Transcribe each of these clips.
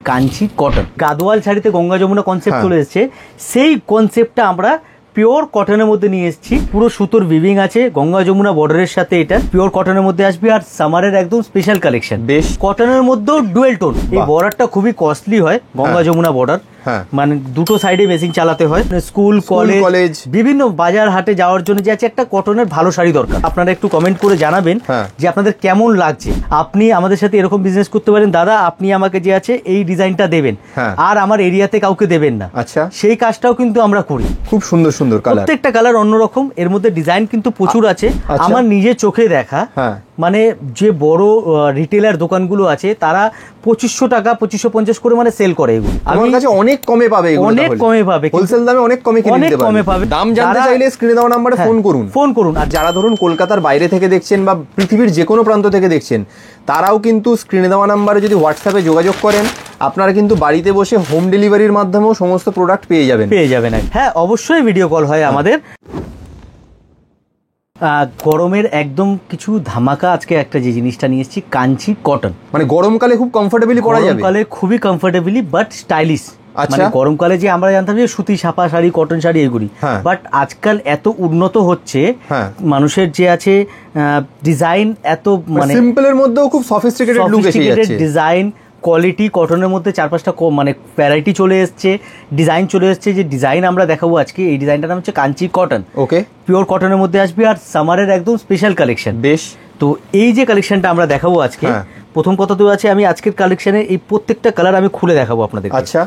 Kanchi cotton Gadwal শাড়িতে Ganga Jamuna concept চলে এসেছে। সেই কনসেপ্টটা আমরা পিওর কটনের মধ্যে নিয়ে এসেছি। পুরো সুতোর উইভিং আছে, গঙ্গা যমুনা বর্ডারের সাথে এটা পিওর কটনের মধ্যে আসবে। আর সামারের একদম স্পেশাল কালেকশন, বেশ কটনের মধ্যেও ডুয়েল টোন। এই বর্ডারটা খুবই কস্টলি হয়, গঙ্গা যমুনা বর্ডার, মানে দুটো সাইডে মেশিং চালাতে হয়। স্কুল কলেজ বিভিন্ন বাজার হাটে যাওয়ার জন্য যে আছে একটা কটনের ভালো শাড়ি দরকার। আপনারা একটু কমেন্ট করে জানাবেন যে আপনাদের কেমন লাগছে। আপনি আমাদের সাথে এরকম বিজনেস করতে পারেন, দাদা আপনি আমাকে যে আছে এই ডিজাইনটা দেবেন আর আমার এরিয়াতে কাউকে দেবেন না, আচ্ছা সেই কাজটাও কিন্তু আমরা করি। খুব সুন্দর সুন্দর কালার, প্রত্যেকটা কালার অন্যরকম। এর মধ্যে ডিজাইন কিন্তু প্রচুর আছে। আমার নিজের চোখে দেখা, মানে যে বড় রিটেলার দোকানগুলো আছে তারা 2500 টাকা 2550 করে মানে সেল করে। এগুলো আমার কাছে অনেক কমে পাবে, অনেক কমে পাবে, হোলসেল দামে অনেক কমে কিনে নিতে পারবে। দাম জানতে চাইলে স্ক্রিনে দেওয়া নম্বরে ফোন করুন। আর যারা ধরুন কলকাতার বাইরে থেকে দেখছেন বা পৃথিবীর যে কোনো প্রান্ত থেকে দেখছেন, তারাও কিন্তু স্ক্রিনে দেওয়া নম্বরে যদি হোয়াটসঅ্যাপে যোগাযোগ করেন, আপনারা কিন্তু বাড়িতে বসে হোম ডেলিভারির মাধ্যমেও সমস্ত প্রোডাক্ট পেয়ে যাবেন। হ্যাঁ অবশ্যই ভিডিও কল হয় আমাদের। গরমের একদম কিছু ধামাকা আজকে একটা যে জিনিসটা নিয়ে এসেছি, কাঞ্চি কটন। মানে গরমকালে খুব কমফোর্টেবলি পরা যাবে, গরমকালে খুবই কমফোর্টেবলি বাট স্টাইলিশ। মানে গরমকালে যে আমরা জানতাম যে সুতি ছাপা শাড়ি, কটন শাড়ি এগুলি, বাট আজকাল এত উন্নত হচ্ছে মানুষের যে আছে ডিজাইন, এত মানে সিম্পলের মধ্যেও খুব সফিস্টিকেটেড লুক এসে যাচ্ছে। ডিজাইন কোয়ালিটি কটনের মধ্যে 4-5টা মানে ভ্যারাইটি চলে এসছে, ডিজাইন চলে এসছে। যে ডিজাইন আমরা দেখাবো আজকে, এই ডিজাইনটার নাম হচ্ছে কাঞ্চি কটন। ওকে, পিওর কটনের মধ্যে আসবে আর সামারের একদম স্পেশাল কালেকশন। বেশ, তো এই যে কালেকশনটা আমরা দেখাবো আজকে, প্রথম কথা তো আছে আমি আজকের কালেকশনে এই প্রত্যেকটা কালার আমি খুলে দেখাবো আপনাদের। আচ্ছা,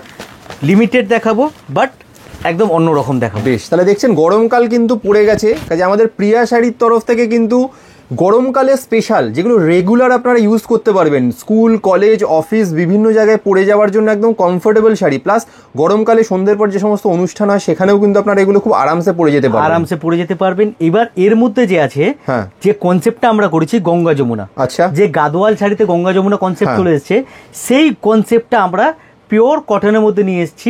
লিমিটেড দেখাবো বাট একদম অন্যরকম দেখাবো। বেশ, তাহলে দেখছেন গরমকাল কিন্তু পড়ে গেছে, কাজে আমাদের প্রিয়া শাড়ির তরফ থেকে কিন্তু গরমকালে স্পেশাল যেগুলো রেগুলার আপনারা ইউজ করতে পারবেন, স্কুল কলেজ অফিস বিভিন্ন জায়গায় পরে যাওয়ার জন্য একদম কমফোর্টেবল শাড়ি, প্লাস গরমকালে সন্ধ্যের পর যে সমস্ত অনুষ্ঠান হয় সেখানেও কিন্তু আপনারা এগুলো খুব আরামসে পরে যেতে পারবেন। এবার এর মধ্যে যে আছে যে কনসেপ্টটা আমরা করেছি গঙ্গা যমুনা, আচ্ছা যে গাদোয়াল শাড়িতে গঙ্গা যমুনা কনসেপ্ট চলে এসেছে, সেই কনসেপ্টটা আমরা পিওর কটনের মধ্যে নিয়ে এসেছি।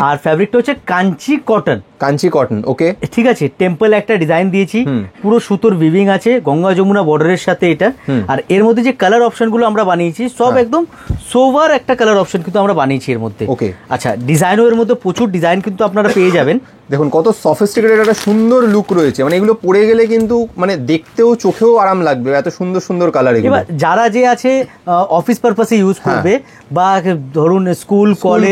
আর ফ্যাব্রিকটা হচ্ছে কাঞ্চি কটন। কাঞ্চি কটন, ওকে ঠিক আছে। টেম্পল একটা ডিজাইন দিয়েছি, পুরো সুতোর উইভিং আছে, গঙ্গা যমুনা বর্ডারের সাথে এটা। আর এর মধ্যে যে কালার অপশন গুলো আমরা বানিয়েছি সব একদম সোভার একটা কালার অপশন কিন্তু আমরা বানিয়েছি এর মধ্যে। ওকে, আচ্ছা ডিজাইনও এর মধ্যে প্রচুর ডিজাইন কিন্তু আপনারা পেয়ে যাবেন। দেখুন কত সফিস্টিকেটেড একটা সুন্দর লুক রয়েছে, মানে এগুলো পরে গেলে কিন্তু মানে দেখতেও চোখেও আরাম লাগবে, এত সুন্দর সুন্দর কালার। এগুলো যারা যে আছে অফিস পারপাসে ইউজ করবে বা ধরুন স্কুল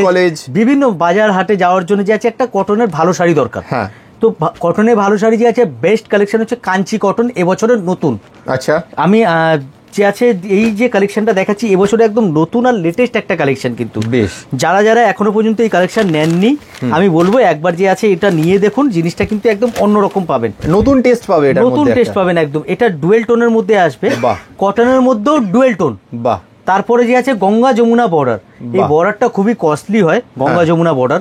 কলেজ বিভিন্ন বাজার হাটে যাওয়ার জন্য যে আছে একটা কটনের ভালো শাড়ি দরকার, তো কটনের ভালো শাড়ি যে আছে বেস্ট কালেকশন হচ্ছে কাঞ্চি কটন, এবছরের নতুন। আচ্ছা, আমি যে আছে এই যে কালেকশনটা দেখাচ্ছি এবছরে একদম নতুন আর লেটেস্ট একটা কালেকশন কিন্তু। বেশ, যারা যারা এখনো পর্যন্ত এই কালেকশন নেননি আমি বলবো একবার যে আছে এটা নিয়ে দেখুন, জিনিসটা কিন্তু একদম অন্যরকম পাবেন, নতুন টেস্ট পাবে, নতুন টেস্ট পাবেন একদম। এটা ডুয়েল টোনের মধ্যে আসবে, কটনের মধ্যেও ডুয়েল টোন। বাহ, তারপরে যে আছে গঙ্গা যমুনা বর্ডার, এই বর্ডারটা খুবই কস্টলি হয়, গঙ্গা যমুনা বর্ডার,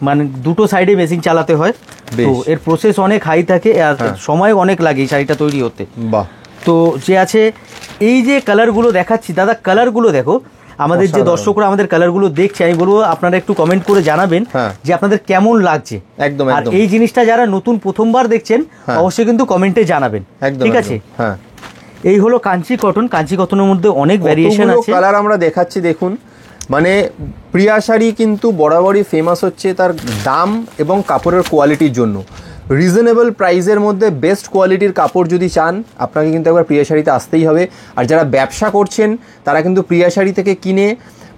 মানে দুটো সাইডে মেশিং চালাতে হয়, তো এর প্রসেস অনেক হাই থাকে আর সময় অনেক লাগে এই শাড়িটা তৈরি হতে। বাহ, তো যে আছে এই যে কালারগুলো দেখাচ্ছি দাদা, কালারগুলো দেখো, আমাদের যে দর্শকরা আমাদের কালারগুলো দেখছে আমি বলবো আপনারা একটু কমেন্ট করে জানাবেন যে আপনাদের কেমন লাগছে। একদম, আর এই জিনিসটা যারা নতুন প্রথমবার দেখছেন অবশ্যই কিন্তু কমেন্টে জানাবেন, ঠিক আছে। এই হলো কাঞ্চি কটন। কাঞ্চি কটনের মধ্যে অনেক ভ্যারিয়েশন আছে, কালার আমরা দেখাচ্ছি দেখুন। মানে প্রিয়া শাড়ি কিন্তু বরাবরই ফেমাস হচ্ছে তার দাম এবং কাপড়ের কোয়ালিটির জন্য। রিজনেবল প্রাইসের মধ্যে বেস্ট কোয়ালিটির কাপড় যদি চান আপনাকে কিন্তু একবার প্রিয়া শাড়িতে আসতেই হবে। আর যারা ব্যবসা করছেন তারা কিন্তু প্রিয়া শাড়ি থেকে কিনে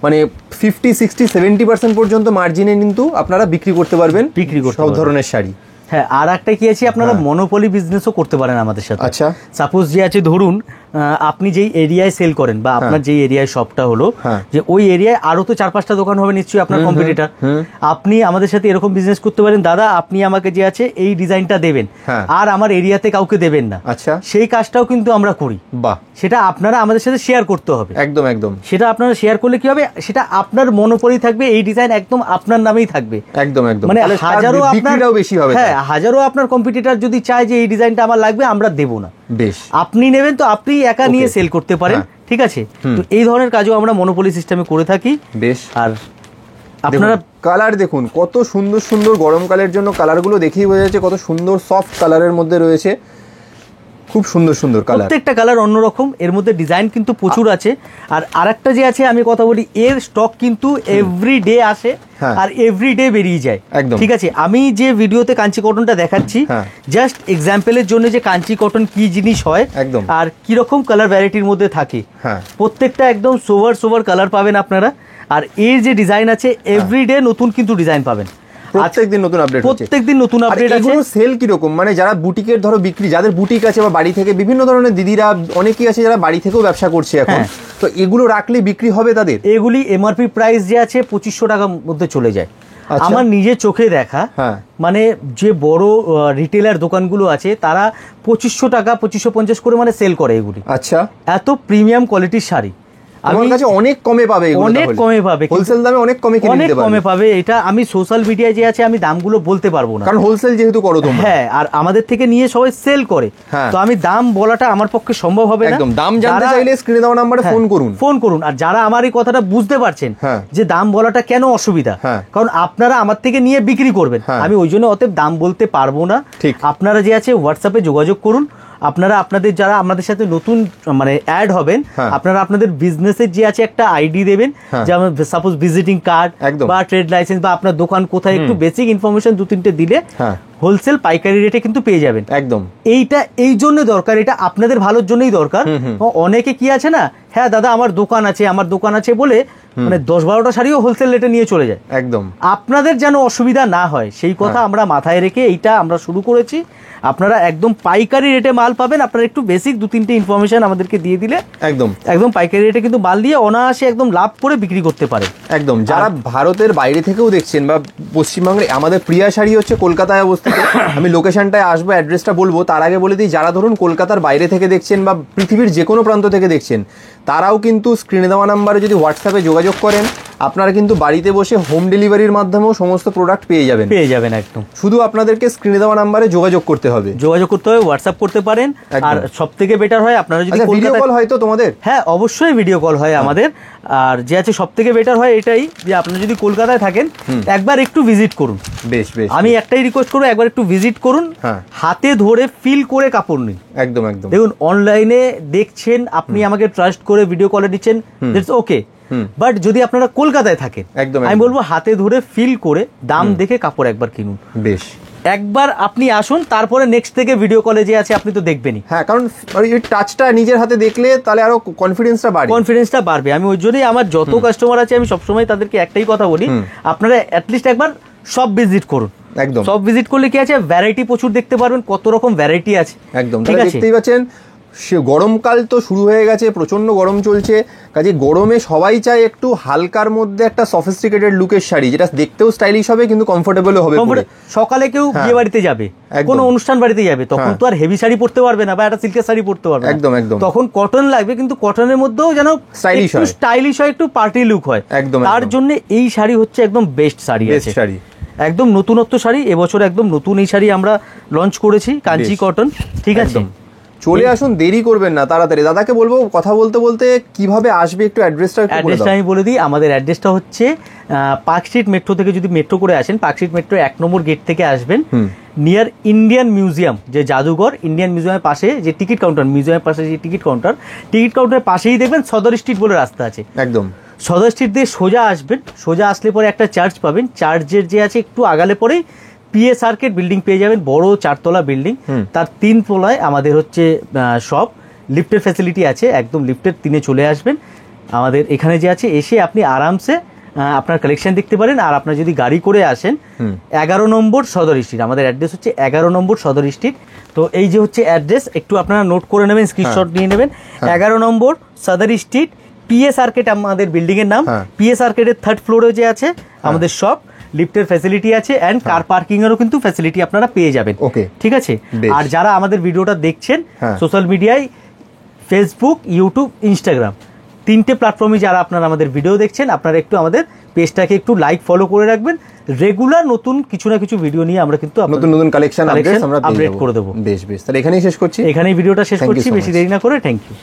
মানে 50, 60, 70% পর্যন্ত মার্জিনে কিন্তু আপনারা বিক্রি করতে পারবেন, সব ধরনের শাড়ি। হ্যাঁ, আর একটা কি আছে, আপনারা মনোপলি বিজনেসও করতে পারেন আমাদের সাথে। আচ্ছা, সাপোজ যে আছে ধরুন আপনি যেই এরিয়ায় সেল করেন বা আপনার যেই এরিয়ায় শপটা হলো, যে ওই এরিয়ায় আরো তো 4-5টা দোকান হবে নিশ্চয়ই আপনার কম্পিটিটর, আপনি আমাদের সাথে এরকম বিজনেস করতে পারেন, দাদা আপনি আমাকে যে আছে এই ডিজাইনটা দেবেন আর আমার এরিয়াতে কাউকে দেবেন না। আচ্ছা, সেই কাজটাও কিন্তু আমরা করি। বাহ, সেটা আপনারা আমাদের সাথে শেয়ার করতে হবে। একদম একদম, সেটা আপনারা শেয়ার করলে কি হবে, সেটা আপনার মনোপলি থাকবে, এই ডিজাইন একদম আপনার নামেই থাকবে। একদম একদম, মানে হাজারো আপনার বেশি হবে। হ্যাঁ, হাজারো আপনার কম্পিটিটর যদি চায় যে এই ডিজাইনটা আমার লাগবে, আমরা দেবো না। বেশ, আপনি নেবেন তো আপনি একা নিয়ে সেল করতে পারেন, ঠিক আছে। তো এই ধরনের কাজও আমরা মনোপলি সিস্টেমে করে থাকি। বেশ, আর আপনারা কালার দেখুন কত সুন্দর সুন্দর, গরমকালের জন্য কালারগুলো দেখেই বোঝা যাচ্ছে কত সুন্দর সফট কালারের মধ্যে রয়েছে, খুব সুন্দর সুন্দর কালার, প্রত্যেকটা কালার অন্যরকম, এর মধ্যে ডিজাইন কিন্তু প্রচুর আছে। আর আরেকটা যে আছে আমি কথা বলি, এর স্টক কিন্তু এভরিডে আসে আর এভরিডে বেরিয়ে যায় একদম। ঠিক আছে, আমি যে ভিডিওতে কাঞ্চি কটনটা দেখাচ্ছি জাস্ট এক্সাম্পলের জন্য যে কাঞ্চি কটন কি জিনিস হয় একদম, আর কিরকম কালার ভ্যারাইটির মধ্যে থাকে, প্রত্যেকটা একদম সোভার সোভার কালার পাবেন আপনারা। আর এর যে ডিজাইন আছে এভরিডে নতুন কিন্তু ডিজাইন পাবেন, প্রত্যেকদিন নতুন আপডেট, প্রত্যেকদিন নতুন আপডেট আছে। সেল কি রকম, মানে যারা বুটিকের ধরো বিক্রি, যাদের বুটিক আছে বা বাড়ি থেকে বিভিন্ন ধরনের দিদিরা অনেকেই আছে যারা বাড়ি থেকেও ব্যবসা করছে এখন, তো এগুলো রাখলে বিক্রি হবে তাদের? এগুলি এমআরপি প্রাইস যে আছে 2500 টাকার মধ্যে চলে যায়। আমার নিজের চোখে দেখা, মানে যে বড় রিটেলার দোকানগুলো আছে তারা 2500 টাকা 2550 করে মানে সেল করে এগুলি। আচ্ছা, এত প্রিমিয়াম কোয়ালিটির শাড়ি আমার কাছে অনেক কমে পাবে, অনেক কমে পাবে, হোলসেল দামে অনেক কমে কিনে নিতে পারবে, কমে পাবে। এটা আমি সোশ্যাল মিডিয়ায় যে আছে আমি দামগুলো বলতে পারবো না, কারণ হোলসেল যেহেতু করো তোমরা। হ্যাঁ, আর আমাদের থেকে নিয়ে সবাই সেল করে, তো আমি দাম বলাটা আমার পক্ষে সম্ভব হবে না। একদম, দাম জানতে চাইলে স্ক্রিনে দেওয়া নম্বরে ফোন করুন। আর যারা আমার এই কথাটা বুঝতে পারছেন যে দাম বলাটা কেন অসুবিধা, কারণ আপনারা আমার থেকে নিয়ে বিক্রি করবেন, আমি ওই জন্য অতএব দাম বলতে পারবো না। আপনারা যে আছে হোয়াটসঅ্যাপে যোগাযোগ করুন, আপনারা আপনাদের যারা আমাদের সাথে নতুন মানে অ্যাড হবেন, আপনারা আপনাদের বিজনেসের যে আছে একটা আইডি দেবেন, যেমন সাপোজ ভিজিটিং কার্ড বা ট্রেড লাইসেন্স বা আপনার দোকান কোথায়, একটু বেসিক ইনফরমেশন 2-3টে দিলে হোলসেল পাইকারি রেটে কিন্তু পেয়ে যাবেন একদম। এইটা এই জন্য দরকার, এটা আপনাদের ভালোর জন্যই দরকার। অনেকে কি আছে না, হ্যাঁ দাদা আমার দোকান আছে বলে মানে 10-12টা শাড়িও হোলসেল রেটে নিয়ে চলে যায় একদম। আপনাদের যেন অসুবিধা না হয় সেই কথা আমরা মাথায় রেখে এইটা আমরা শুরু করেছি। আপনারা একদম পাইকারি রেটে মাল পাবেন, আপনারা একটু বেসিক 2-3টে ইনফরমেশন আমাদেরকে দিয়ে দিলে একদম পাইকারি রেটে কিন্তু মাল দিয়ে অনায়াসে একদম লাভ করে বিক্রি করতে পারে একদম। যারা ভারতের বাইরে থেকেও দেখছেন বা পশ্চিমবঙ্গে, আমাদের প্রিয়া শাড়ি হচ্ছে কলকাতায় অবস্থিত, আমি লোকেশনটায় আসবো, অ্যাড্রেসটা বলবো, তার আগে বলে দিই যারা ধরুন কলকাতার বাইরে থেকে দেখছেন বা পৃথিবীর যে কোনো প্রান্ত থেকে দেখছেন, তারাও কিন্তু স্ক্রিনে দেওয়া নাম্বারে যদি হোয়াটসঅ্যাপে যোগাযোগ করেন, আপনারা কিন্তু বাড়িতে বসে হোম ডেলিভারির মাধ্যমেও সমস্ত প্রোডাক্ট পেয়ে যাবেন একদম। শুধু আপনাদেরকে স্ক্রিনে দেওয়া নাম্বারে যোগাযোগ করতে হবে, হোয়াটসঅ্যাপ করতে পারেন। আর সবথেকে বেটার হয় আপনারা যদি ভিডিও কল হয় তো তোমাদের, হ্যাঁ অবশ্যই ভিডিও কল হয় আমাদের। আর যে আছে সবথেকে বেটার হয় এটাই যে আপনারা যদি কলকাতায় থাকেন একবার একটু ভিজিট করুন। বেশ, আমি একটাই রিকোয়েস্ট করবো, একবার একটু ভিজিট করুন, হাতে ধরে ফিল করে কাপড় নিন একদম। দেখুন অনলাইনে দেখছেন, আপনি আমাকে ট্রাস্ট করে ভিডিও কলে দিচ্ছেন, দ্যাটস ওকে, বাট যদি আপনারা কলকাতায় থাকেন একদম আমি বলবো হাতে ধরে ফিল করে দাম দেখে কাপড় একবার কিনুন। বেশ, একবার আপনি আসুন, তারপরে নেক্সট থেকে ভিডিও কলে যে আছে আপনি তো দেখবেনই। হ্যাঁ, কারণ এই টাচটা নিজের হাতে দেখলে তাহলে আরো কনফিডেন্সটা বাড়বে। আমি ওই জন্যই আমার যত কাস্টমার আছে আমি সবসময় তাদেরকে একটাই কথা বলি, আপনারা অ্যাটলিস্ট একবার সব ভিজিট করুন একদম। সব ভিজিট করলে কি আছে, ভ্যারাইটি প্রচুর দেখতে পারবেন, কত রকম ভ্যারাইটি আছে একদম। ঠিক আছে, দেখতেই পাচ্ছেন সে গরমকাল তো শুরু হয়ে গেছে, প্রচন্ড গরম চলছে, কাজে গরমে সবাই চায় একটু হালকার মধ্যে একটা সফিস্টিকেটেড লুকের শাড়ি, যেটা দেখতেও স্টাইলিশ হবে কিন্তু কমফোর্টেবলও হবে। সকালে কেউ বিয়ে বাড়িতে যাবে, কোনো অনুষ্ঠান বাড়িতে যাবে, তখন তো আর হেভি শাড়ি পরতে পারবে না বা একটা সিল্কের শাড়ি পরতে পারবে একদম একদম, তখন কটন লাগবে, কিন্তু কটনের মধ্যেও যেন স্টাইলিশ হয়, একটু পার্টি লুক হয় একদম। তার জন্য এই শাড়ি হচ্ছে একদম বেস্ট শাড়ি আছে, একদম নতুনত্ব শাড়ি। এবছর একদম নতুন এই শাড়ি আমরা লঞ্চ করেছি, কাঞ্চি কটন। ঠিক আছে, চলে আসুন, দেরি করবেন না, তাড়াতাড়ি। দাদাকে বলবো কথা বলতে বলতে কিভাবে আসবে একটু অ্যাড্রেসটা আমি বলে দিই। আমাদের অ্যাড্রেসটা হচ্ছে পার্ক স্ট্রিট মেট্রো থেকে যদি মেট্রো করে আসেন, পার্ক স্ট্রিট মেট্রো 1 নম্বর গেট থেকে আসবেন, নিয়ার ইন্ডিয়ান মিউজিয়াম, যে জাদুঘর ইন্ডিয়ান মিউজিয়ামের পাশে যে টিকিট কাউন্টার, মিউজিয়ামের পাশে যে টিকিট কাউন্টারের পাশেই দেখবেন সদর স্ট্রিট বলে রাস্তা আছে একদম। সদর স্ট্রিট দিয়ে সোজা আসবেন, সোজা আসলে পরে একটা চার্চ পাবেন, চার্চের যে আছে একটু আগালে পরেই পিএস আর্কেড বিল্ডিং পেয়ে যাবেন, বড় 4তলা বিল্ডিং, তার 3 তলায় আমাদের হচ্ছে শপ, লিফটের ফ্যাসিলিটি আছে, একদম লিফটের 3-এ চলে আসবেন। আমাদের এখানে যে আছে এসে আপনি আরামসে আপনার কালেকশন দেখতে পারেন। আর আপনার যদি গাড়ি করে আসেন 11 নম্বর সদর স্ট্রিট, আমাদের অ্যাড্রেস হচ্ছে 11 নম্বর সদর স্ট্রিট। তো এই যে হচ্ছে অ্যাড্রেস, একটু আপনারা নোট করে নেবেন, স্ক্রিনশট নিয়ে নেবেন। 11 নম্বর সদর স্ট্রিট, পিএস আর্কেড আমাদের বিল্ডিং এর নাম। পিএস আর্কেডের 3rd ফ্লোরে যে আছে আমাদের শপ, লিফটের ফ্যাসিলিটি আছে অ্যান্ড কার পার্কিং এরও কিন্তু ফ্যাসিলিটি আপনারা পেয়ে যাবেন। ওকে, ঠিক আছে। আর যারা আমাদের ভিডিওটা দেখছেন সোশ্যাল মিডিয়ায়, ফেসবুক, ইউটিউব, ইনস্টাগ্রাম, 3টে প্ল্যাটফর্মে যারা আপনারা আমাদের ভিডিও দেখছেন, আপনারা একটু আমাদের পেজটাকে একটু লাইক ফলো করে রাখবেন। রেগুলার নতুন কিছু না কিছু ভিডিও নিয়ে আমরা কিন্তু নতুন কালেকশন আপডেট করে দেবো। বেশ, তাহলে এখানেই শেষ করছি, এখানেই ভিডিওটা শেষ করছি, বেশি দেরি না করে। Thank you.